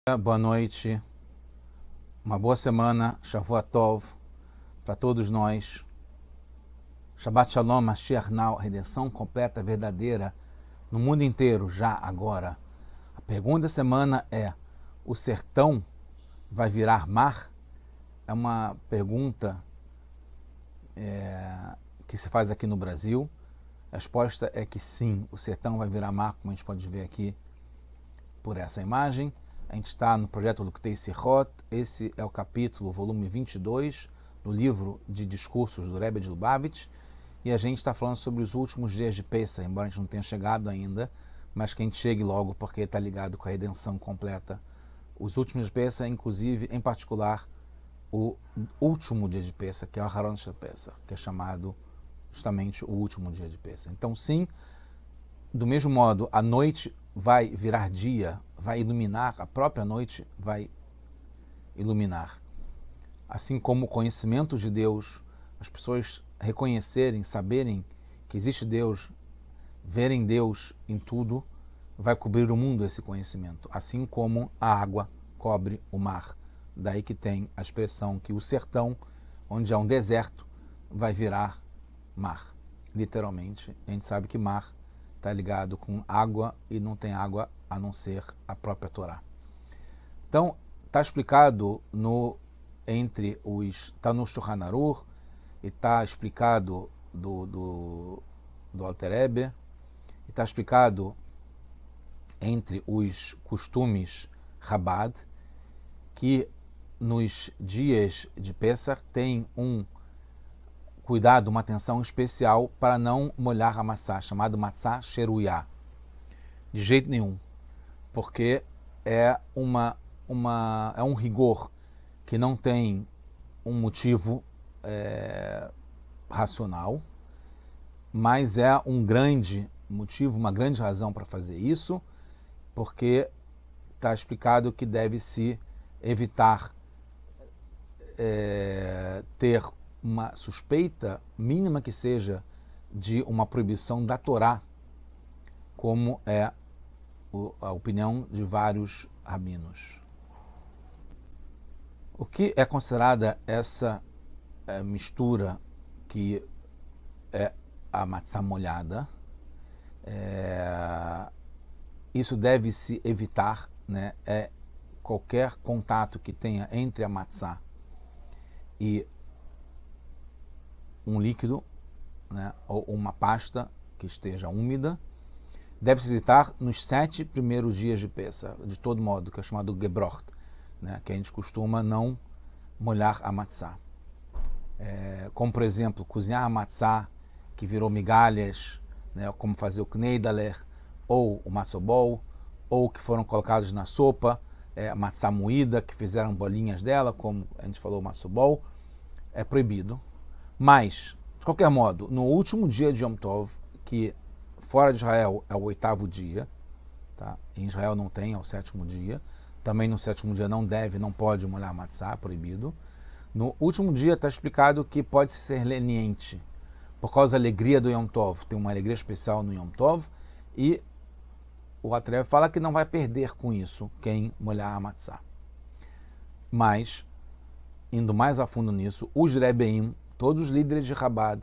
Boa noite, uma boa semana, Shavua Tov, para todos nós. Shabbat Shalom, Mashiach Now, redenção completa, verdadeira, no mundo inteiro, já, agora. A pergunta da semana é, o sertão vai virar mar? É uma pergunta que se faz aqui no Brasil. A resposta é que sim, o sertão vai virar mar, como a gente pode ver aqui por essa imagem. A gente está no projeto Luktei Sichot, esse é o capítulo, volume 22, do livro de discursos do Rebbe de Lubavitch, e a gente está falando sobre os últimos dias de Pesach, embora a gente não tenha chegado ainda, mas que a gente chegue logo, porque está ligado com a redenção completa. Os últimos dias de Pesach, inclusive, em particular, o último dia de Pesach, que é o Aharon Shel Pesach, que é chamado justamente o último dia de Pesach. Então, sim, do mesmo modo, a noite vai virar dia, vai iluminar, a própria noite vai iluminar. Assim como o conhecimento de Deus, as pessoas reconhecerem, saberem que existe Deus, verem Deus em tudo, vai cobrir o mundo esse conhecimento. Assim como a água cobre o mar. Daí que tem a expressão que o sertão, onde há um deserto, vai virar mar. Literalmente, a gente sabe que mar está ligado com água e não tem água a não ser a própria Torá. Então, está explicado está no Shulchan Aruch e está explicado do Alter Rebbe, está explicado entre os costumes Chabad, que nos dias de Pesach tem um cuidado, uma atenção especial para não molhar a matzá, chamado matzá sheruyá. De jeito nenhum, porque é um rigor que não tem um motivo racional, mas é um grande motivo, uma grande razão para fazer isso, porque está explicado que deve-se evitar ter uma suspeita, mínima que seja, de uma proibição da Torá, como é a opinião de vários rabinos. O que é considerada essa mistura que é a matzá molhada? Isso deve-se evitar, né? Qualquer contato que tenha entre a matzá e um líquido, né, ou uma pasta que esteja úmida, deve-se evitar nos 7 primeiros dias de Pesach, de todo modo, que é chamado Gebrocht, né, que a gente costuma não molhar a matzá. Como, por exemplo, cozinhar a matzá que virou migalhas, né, como fazer o kneidalech, ou o matsobol, ou que foram colocados na sopa, a matzá moída, que fizeram bolinhas dela, como a gente falou, o matsobol, é proibido. Mas, de qualquer modo, no último dia de Yom Tov, que fora de Israel é o 8º dia, tá? Em Israel não tem, é o 7º dia. Também no 7º dia não pode molhar matzá, proibido. No último dia está explicado que pode ser leniente, por causa da alegria do Yom Tov. Tem uma alegria especial no Yom Tov, e o Alter fala que não vai perder com isso quem molhar a matzá. Mas, indo mais a fundo nisso, os Rebbeim, todos os líderes de Chabad,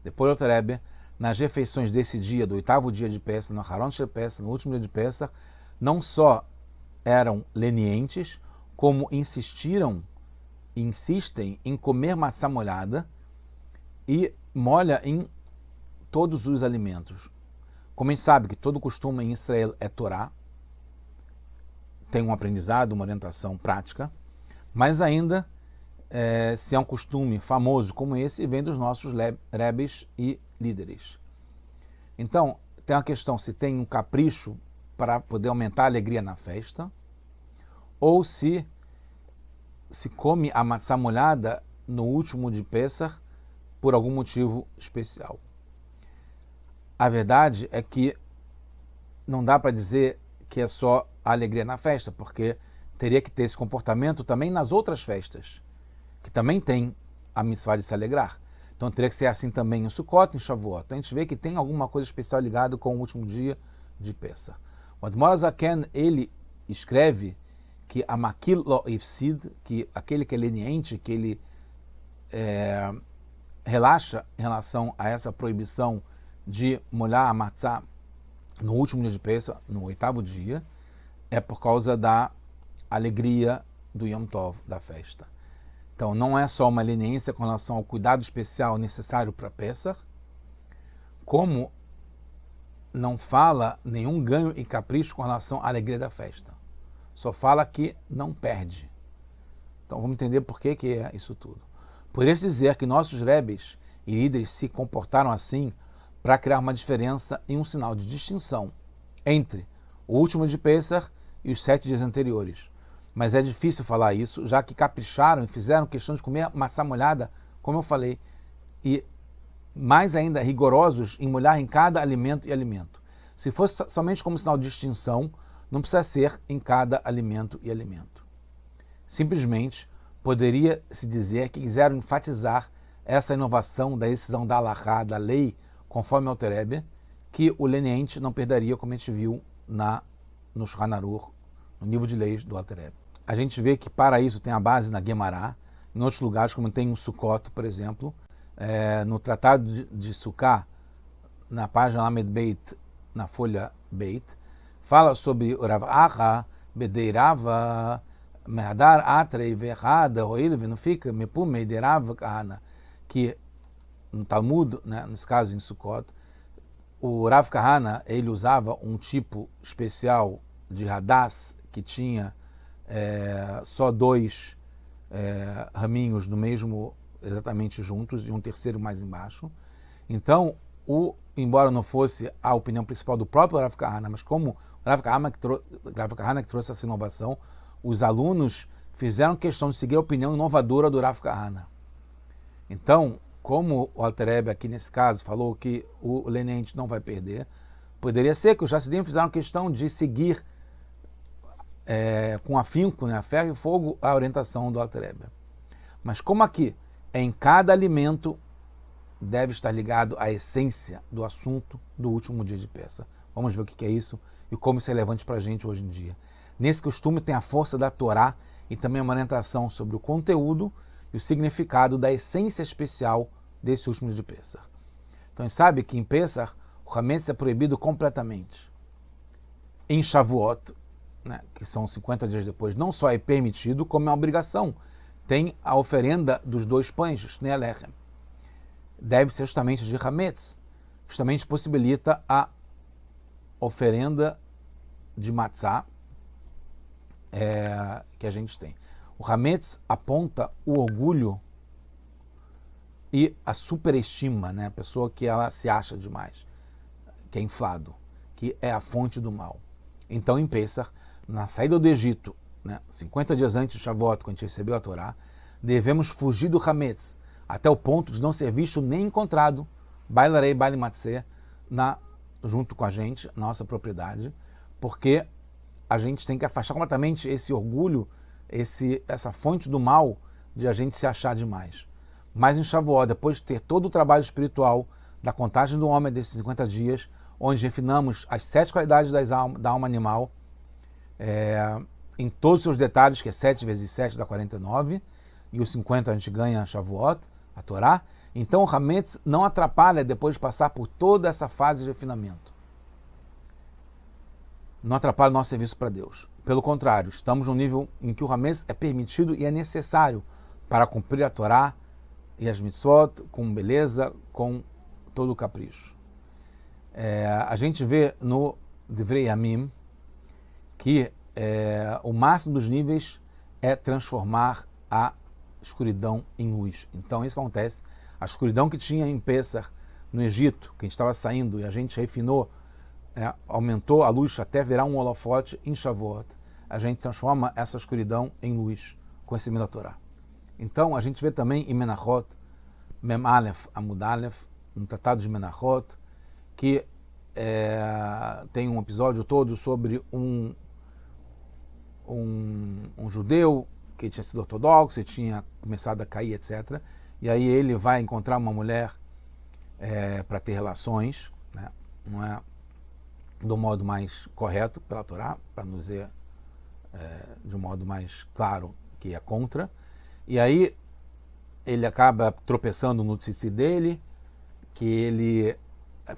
depois do Alter Rebbe, nas refeições desse dia, do 8º dia de Pesach, no Aharon Shel Pesach, no último dia de Pesach, não só eram lenientes, como insistem em comer matzá molhada e molha em todos os alimentos. Como a gente sabe que todo costume em Israel é Torá, tem um aprendizado, uma orientação prática, mas ainda, se é um costume famoso como esse, vem dos nossos rebes e líderes. Então, tem a questão se tem um capricho para poder aumentar a alegria na festa, ou se come a matzá molhada no último de Pesach por algum motivo especial. A verdade é que não dá para dizer que é só a alegria na festa, porque teria que ter esse comportamento também nas outras festas, que também tem a mitzvah de se alegrar. Então teria que ser assim também em Sukkot, em Shavuot. Então a gente vê que tem alguma coisa especial ligada com o último dia de Pesach. O Admor Zaken, ele escreve que a makil lo ifsid, que aquele que é leniente, que ele relaxa em relação a essa proibição de molhar a matzá no último dia de Pesach, no 8º dia, é por causa da alegria do Yom Tov, da festa. Então, não é só uma leniência com relação ao cuidado especial necessário para Pesach, como não fala nenhum ganho e capricho com relação à alegria da festa. Só fala que não perde. Então, vamos entender por que é isso tudo. Poderia-se dizer que nossos rebes e líderes se comportaram assim para criar uma diferença e um sinal de distinção entre o último de Pesach e os 7 dias anteriores. Mas é difícil falar isso, já que capricharam e fizeram questão de comer maçã molhada, como eu falei, e mais ainda rigorosos em molhar em cada alimento e alimento. Se fosse somente como sinal de distinção, não precisa ser em cada alimento e alimento. Simplesmente poderia-se dizer que quiseram enfatizar essa inovação da decisão da halachá, da lei, conforme o Alter Rebbe, que o leniente não perderia, como a gente viu no Shulchan Aruch, no nível de leis do Alter Rebbe. A gente vê que para isso tem a base na Guemará, em outros lugares, como tem em Sukkot, por exemplo, no Tratado de Sukkah, na página Lamed Beit, na folha Beit, fala sobre o Rav Acha, Bedeirava, Mehadar Atrei Verrada, Roilve, não fica, Mepum Meiderava Kahana, que no Talmud, né, nesse caso em Sukkot, o Rav Kahana, ele usava um tipo especial de Hadass, que tinha só 2 raminhos no mesmo, exatamente juntos, e um terceiro mais embaixo. Então, embora não fosse a opinião principal do próprio Rav Kahana, mas como o Rav Kahana que trouxe essa inovação, os alunos fizeram questão de seguir a opinião inovadora do Rav Kahana. Então, como o Alter Rebbe aqui nesse caso falou que o leniente não vai perder, poderia ser que os Hassidim fizeram questão de seguir com afinco, né, ferro e fogo, a orientação do Alter Rebbe. Mas como aqui em cada alimento deve estar ligado à essência do assunto do último dia de Pesach. Vamos ver o que é isso e como isso é relevante para a gente hoje em dia. Nesse costume tem a força da Torá e também uma orientação sobre o conteúdo e o significado da essência especial desse último dia de Pesach. Então a gente sabe que em Pesach o Hametz é proibido completamente. Em Shavuot, né, que são 50 dias depois, não só é permitido, como é uma obrigação. Tem a oferenda dos 2 pães, Shnei Alechem. Deve ser justamente de Hametz. Justamente possibilita a oferenda de matzá que a gente tem. O Hametz aponta o orgulho e a superestima, né? A pessoa que ela se acha demais, que é inflado, que é a fonte do mal. Então, em Pesach, na saída do Egito, né, 50 dias antes de Shavuot, quando a gente recebeu a Torá, devemos fugir do Hametz, até o ponto de não ser visto nem encontrado, bailarei, baile matzê, junto com a gente, nossa propriedade, porque a gente tem que afastar completamente esse orgulho, essa fonte do mal de a gente se achar demais. Mas em Shavuot, depois de ter todo o trabalho espiritual da contagem do homem desses 50 dias, onde refinamos as 7 qualidades da alma animal, em todos os seus detalhes, que é 7 vezes 7 dá 49, e os 50 a gente ganha Shavuot, a Torá. Então o Hametz não atrapalha depois de passar por toda essa fase de refinamento. Não atrapalha o nosso serviço para Deus. Pelo contrário, estamos num nível em que o Hametz é permitido e é necessário para cumprir a Torá e as mitzvot com beleza, com todo o capricho. A gente vê no Divrei Yamim que o máximo dos níveis é transformar a escuridão em luz. Então isso acontece. A escuridão que tinha em Pesach, no Egito, que a gente estava saindo e a gente refinou, aumentou a luz até virar um holofote em Shavuot. A gente transforma essa escuridão em luz, conhecimento da Torá. Então a gente vê também em Menachot, Mem Aleph Amud Aleph, no Tratado de Menachot, que tem um episódio todo sobre um judeu que tinha sido ortodoxo e tinha começado a cair, etc. E aí ele vai encontrar uma mulher para ter relações, né? Não é do modo mais correto pela Torá, para não dizer de um modo mais claro que é contra. E aí ele acaba tropeçando no tzitzi dele, que ele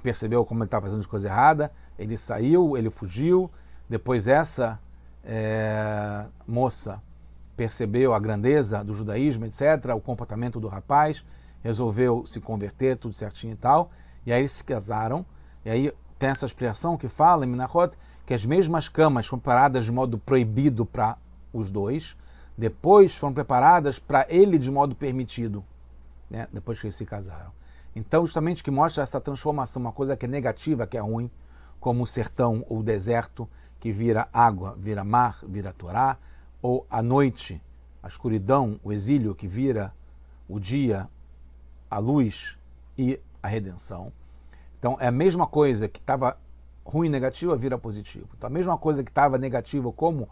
percebeu como ele estava fazendo coisa errada, ele saiu, ele fugiu, depois essa moça percebeu a grandeza do judaísmo, etc., o comportamento do rapaz, resolveu se converter, tudo certinho e tal, e aí eles se casaram, e aí tem essa expressão que fala em Menachot, que as mesmas camas foram preparadas de modo proibido para os dois, depois foram preparadas para ele de modo permitido, né? Depois que eles se casaram. Então, justamente que mostra essa transformação, uma coisa que é negativa, que é ruim, como o sertão ou o deserto, que vira água, vira mar, vira Torá, ou a noite, a escuridão, o exílio, que vira o dia, a luz e a redenção. Então, é a mesma coisa que estava ruim e negativa, vira positivo. Então, a mesma coisa que estava negativa, como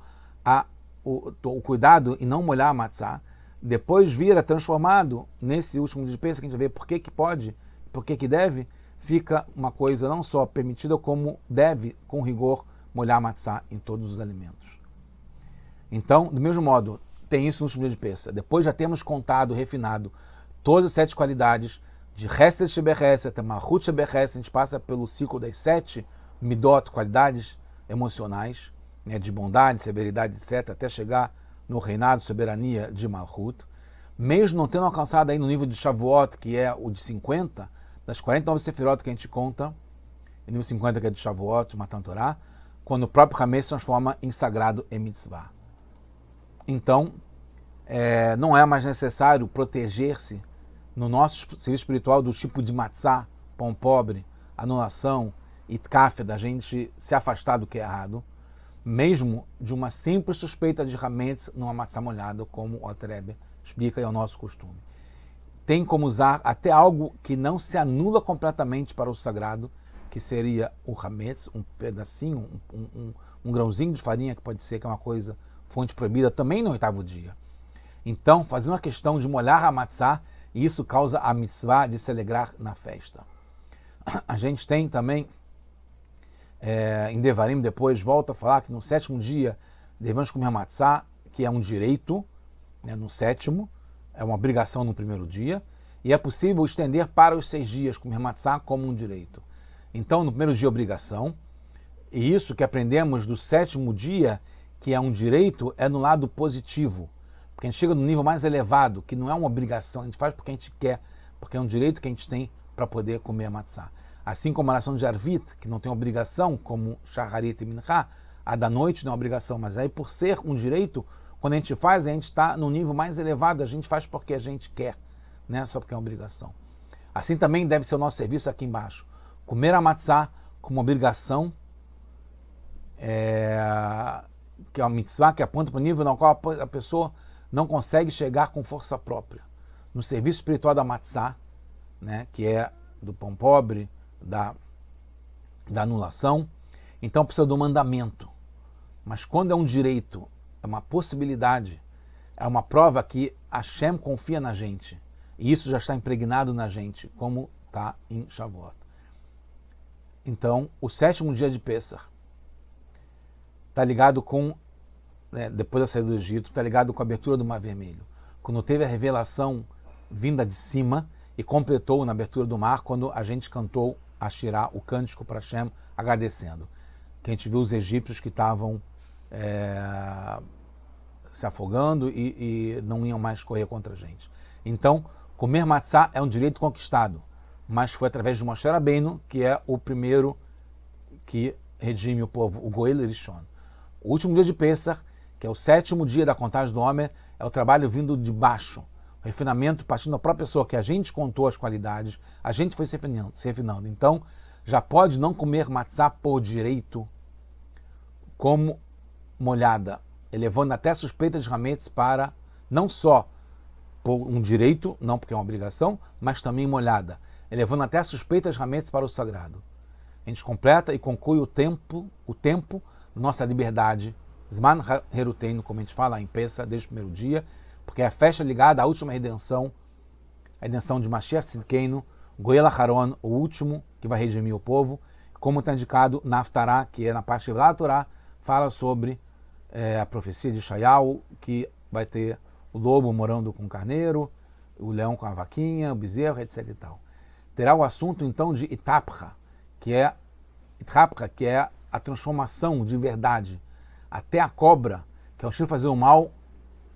o cuidado em não molhar a matzá, depois vira transformado nesse último dia de Pêssah, que a gente vê por que pode, por que deve, fica uma coisa não só permitida, como deve, com rigor, molhar a matzá em todos os alimentos. Então, do mesmo modo, tem isso no último dia de Pêssah. Depois já temos contado, refinado, todas as 7 qualidades de Hesed Shebechesed até Malchut Shebechesed. A gente passa pelo ciclo das 7 midot, qualidades emocionais, né, de bondade, severidade, etc., até chegar no reinado, soberania de Malchut. Mesmo não tendo alcançado aí no nível de Shavuot, que é o de 50, das 49 sefirot que a gente conta, o nível 50 que é de Shavuot, de Matan Torah, quando o próprio Hamé se transforma em sagrado e mitzvah. Então, não é mais necessário proteger-se no nosso serviço espiritual do tipo de matzá, pão pobre, anulação e café, da gente se afastar do que é errado, mesmo de uma simples suspeita de hametz numa matzá molhada, como o Alter Rebbe explica e é o nosso costume. Tem como usar até algo que não se anula completamente para o sagrado, que seria o hametz, um pedacinho, um grãozinho de farinha, que pode ser que é uma coisa, fonte proibida, também no 8º dia. Então, fazer uma questão de molhar a matzá, e isso causa a mitzvah de se alegrar na festa. A gente tem também, em Devarim, depois volta a falar que no 7º dia devemos comer matzá, que é um direito, né, no 7º, é uma obrigação no 1º dia, e é possível estender para os 6 dias comer matzá como um direito. Então, no 1º dia, obrigação, e isso que aprendemos do 7º dia, que é um direito, é no lado positivo, porque a gente chega no nível mais elevado, que não é uma obrigação, a gente faz porque a gente quer, porque é um direito que a gente tem para poder comer a matzá. Assim como a oração de Arvit, que não tem obrigação, como Shacharit e Minchá, a da noite não é obrigação, mas aí por ser um direito, quando a gente faz, a gente está no nível mais elevado, a gente faz porque a gente quer, não é só porque é uma obrigação. Assim também deve ser o nosso serviço aqui embaixo. Comer a matzá como obrigação, que é uma mitzvah que aponta para o nível no qual a pessoa não consegue chegar com força própria. No serviço espiritual da matzá, né, que é do pão pobre, da anulação, então precisa do mandamento. Mas quando é um direito, é uma possibilidade, é uma prova que Hashem confia na gente. E isso já está impregnado na gente, como está em Shavuot. Então, o 7º dia de Pêssah está ligado com, depois da saída do Egito, está ligado com a abertura do Mar Vermelho. Quando teve a revelação vinda de cima e completou na abertura do mar, quando a gente cantou a Shirá, o cântico para Hashem, agradecendo. Que a gente viu os egípcios que estavam se afogando e não iam mais correr contra a gente. Então, comer matzá é um direito conquistado, mas foi através de Moshe Rabbeinu, que é o primeiro que redime o povo, o Goel Rishon. O último dia de Pêssah, que é o 7º dia da contagem do Homer, é o trabalho vindo de baixo, o refinamento partindo da própria pessoa, que a gente contou as qualidades, a gente foi se refinando. Então, já pode não comer matzá por direito, como molhada, elevando até suspeita de hametz para, não só por um direito, não porque é uma obrigação, mas também molhada, elevando até suspeitas de hametz para o sagrado. A gente completa e conclui o tempo da nossa liberdade, Zman Heruteinu, como a gente fala em Pêssah, desde o 1º dia, porque é a festa ligada à última redenção, a redenção de Mashiach Tzidkeinu, Goel Acharon, o último que vai redimir o povo, como está indicado na Haftarah, que é na parte da Torá, fala sobre a profecia de Shayahu, que vai ter o lobo morando com o carneiro, o leão com a vaquinha, o bezerro, etc. e tal. Terá o assunto então de Itapra, que é a transformação de verdade. Até a cobra, que é o estilo de fazer o mal,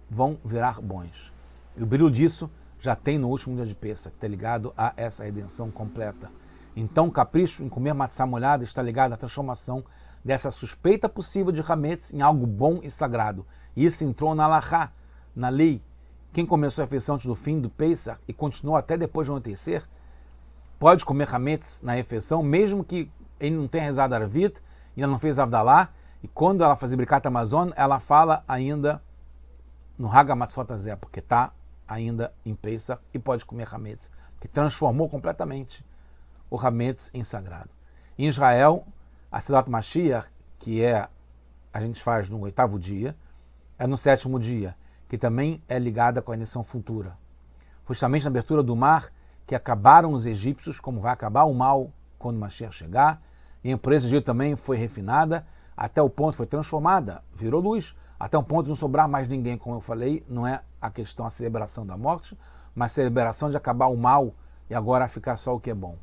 vão virar bons. E o brilho disso já tem no último dia de Pêssah, que está ligado a essa redenção completa. Então, o capricho em comer matzá molhada está ligado à transformação dessa suspeita possível de hametz em algo bom e sagrado. E isso entrou na halachá, na lei. Quem começou a refeição antes do fim do Pêssah e continuou até depois de anoitecer, pode comer hametz na refeição, mesmo que ele não tenha rezado Arvit e ela não fez Avdalá. E quando ela faz Birkat Hamazon, ela fala ainda no Hagamatzot Hazeh, porque está ainda em Pêssah e pode comer hametz, que transformou completamente o hametz em sagrado. Em Israel, a Seudat Mashiach, que a gente faz no 8º dia, é no 7º dia, que também é ligada com a eleição futura. Justamente na abertura do mar, que acabaram os egípcios, como vai acabar o mal quando Mashiach chegar, e por esse dia também foi refinada, até o ponto foi transformada, virou luz, até um ponto de não sobrar mais ninguém, como eu falei, não é a questão, a celebração da morte, mas a celebração de acabar o mal e agora ficar só o que é bom.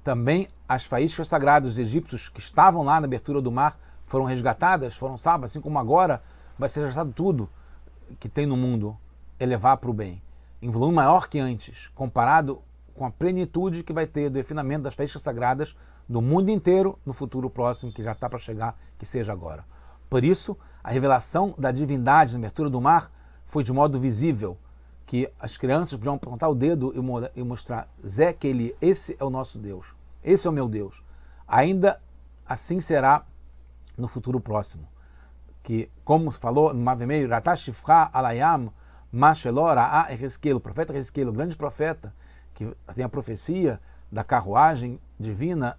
Também as faíscas sagradas dos egípcios que estavam lá na abertura do mar foram resgatadas, foram salvas, assim como agora vai ser resgatado tudo que tem no mundo, elevar para o bem, em volume maior que antes, comparado com a plenitude que vai ter do refinamento das faíscas sagradas do mundo inteiro no futuro próximo, que já está para chegar, que seja agora. Por isso, a revelação da divindade na abertura do mar foi de modo visível, que as crianças podiam apontar o dedo e mostrar, Zé, que ele, esse é o nosso Deus, esse é o meu Deus. Ainda assim será no futuro próximo, que, como se falou no Mar Vermelho, Ratashifra alayam mashelor a Ezequiel, o profeta Ezequiel, o grande profeta, que tem a profecia da carruagem divina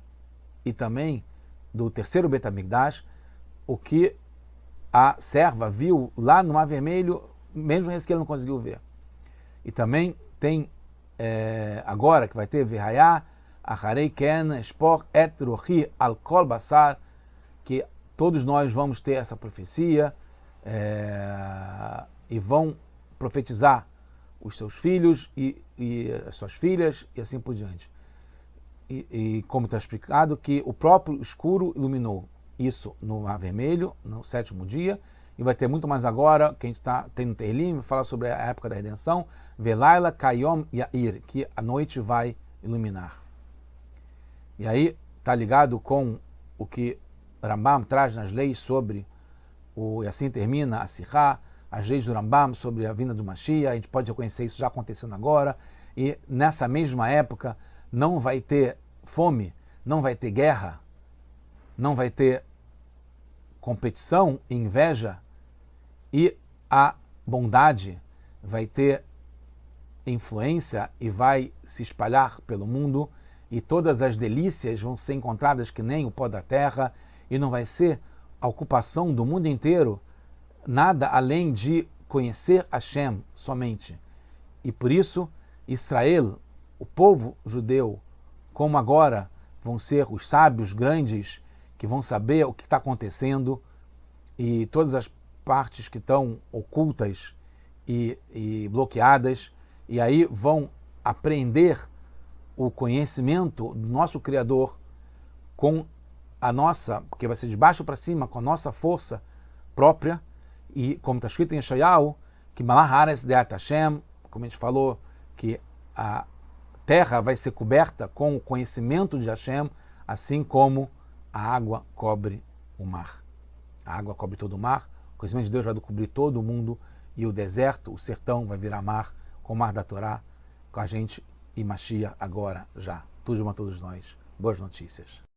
e também do terceiro Beit HaMikdash, o que a serva viu lá no Mar Vermelho, mesmo Ezequiel não conseguiu ver. E também tem agora que vai ter Vihayah, Acharei Ken, Espor, Et Ruhi, Al Kol Basar, que todos nós vamos ter essa profecia e vão profetizar os seus filhos e as suas filhas e assim por diante. E como está explicado, que o próprio escuro iluminou isso no Mar Vermelho, no 7º dia, e vai ter muito mais agora, que a gente tem no Tehillim, fala sobre a época da redenção, Velaila Kayom Yair, que a noite vai iluminar. E aí está ligado com o que Rambam traz nas leis sobre, e assim termina a Sihá, as leis do Rambam sobre a vinda do Mashiach, a gente pode reconhecer isso já acontecendo agora, e nessa mesma época não vai ter fome, não vai ter guerra, não vai ter competição e inveja, e a bondade vai ter influência e vai se espalhar pelo mundo, e todas as delícias vão ser encontradas que nem o pó da terra, e não vai ser a ocupação do mundo inteiro nada além de conhecer Hashem somente. E por isso, Israel, o povo judeu, como agora vão ser os sábios grandes que vão saber o que está acontecendo e todas as partes que estão ocultas e bloqueadas, e aí vão aprender o conhecimento do nosso Criador com a nossa, porque vai ser de baixo para cima, com a nossa força própria, e como está escrito em Yeshayahu, que Malahares Deat Hashem, como a gente falou, que a terra vai ser coberta com o conhecimento de Hashem, assim como a água cobre o mar. A água cobre todo o mar, o conhecimento de Deus vai cobrir todo o mundo, e o deserto, o sertão vai virar mar, com o mar da Torá, com a gente e Mashiach agora já. Tudo de bom a todos nós. Boas notícias.